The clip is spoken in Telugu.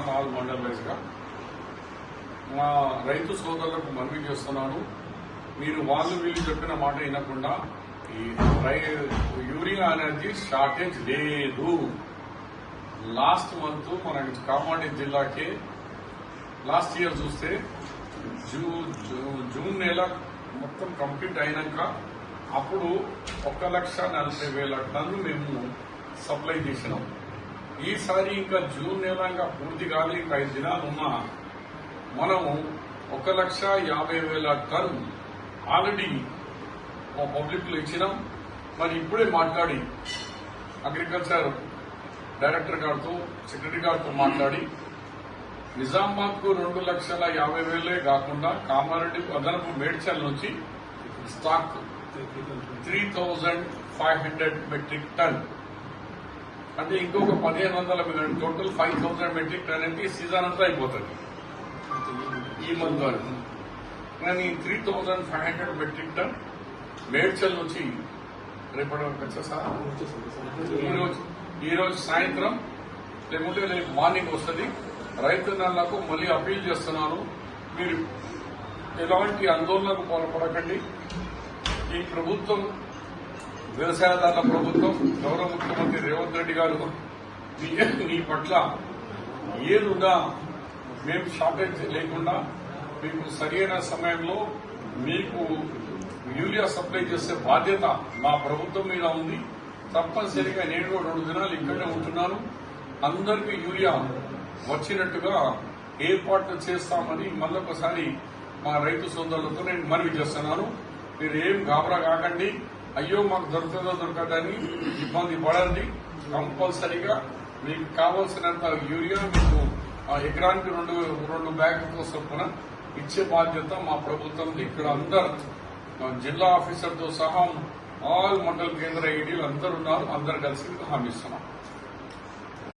చేస్తున్నాను ఆల్ మండల్ వైజ్ గా. మా రైతు సోదరులకు మనవి చేస్తున్నాను, మీరు వాళ్ళు వీళ్ళు చెప్పిన మాట వినకుండా ఈ యూరియా అనేది షార్టేజ్ లేదు. లాస్ట్ మంత్ మన కామారెడ్డి జిల్లాకే లాస్ట్ ఇయర్ చూస్తే జూన్ నెల మొత్తం కంప్లీట్ అయినాక అప్పుడు 1,40,000 టన్ను మేము సప్లై చేసినాం. ఈసారి ఇంకా జూన్ నెల ఇంకా పూర్తి కాదు, ఇంకా 5 దినాలు ఉన్నా మనము 1,50,000 టన్ను ఆల్రెడీ పబ్లిక్ లో ఇచ్చినాం. మరి ఇప్పుడే మాట్లాడి అగ్రికల్చర్ డైరెక్టర్ గారితో సెక్రటరీ గారితో మాట్లాడి నిజామాబాద్ కు 2,50,000 కాకుండా కామారెడ్డి అదనపు మేడ్చల్ నుంచి స్టాక్ 3,500 మెట్రిక్ టన్ అంటే ఇంకొక 1,500 టోటల్ 5,000 మెట్రిక్ టన్ అంటే సీజన్ అంతా అయిపోతుంది ఈ మంత్ వరకు. కానీ 3,500 మెట్రిక్ టన్ మేడ్చల్ నుంచి రేపటి వరకు వచ్చేసా ఈ రోజు సాయంత్రం లేకుంటే రేపు మార్నింగ్ వస్తుంది. రైతన్నలకు మళ్ళీ అప్పీల్ చేస్తున్నాను, మీరు ఎలాంటి ఆందోళనకు పాల్పడకండి. ఈ ప్రభుత్వం వ్యవసాయదారుల ప్రభుత్వం, గౌరవ ముఖ్యమంత్రి రేవంత్ రెడ్డి గారు మీ పట్ల ఏదున్నా మేము షార్టేజ్ లేకుండా మీకు సరైన సమయంలో మీకు యూరియా సప్లై చేసే బాధ్యత మా ప్రభుత్వం మీద ఉంది. తప్పనిసరిగా నేను 2 దినాలు ఇక్కడే ఉంటున్నాను. అందరికీ యూరియా వచ్చినట్టుగా ఏర్పాట్లు చేస్తామని మళ్ళొకసారి మా రైతు సోదరులతో నేను మనవి చేస్తున్నాను. మీరు ఏం గాబరా కాకండి, అయ్యో మాకు దొరకదో దొరకదని ఇబ్బంది పడండి. కంపల్సరీగా మీకు కావాల్సినంత యూరియా మీకు ఎకరానికి 2 బ్యాగులతో చొప్పున ఇచ్చే బాధ్యత మా ప్రభుత్వంది. ఇక్కడ అందరు జిల్లా ఆఫీసర్తో సహా ఆల్ మండల కేంద్ర ఐడీలు అందరు ఉన్నారు, అందరు కలిసి హామీ ఇస్తున్నాం.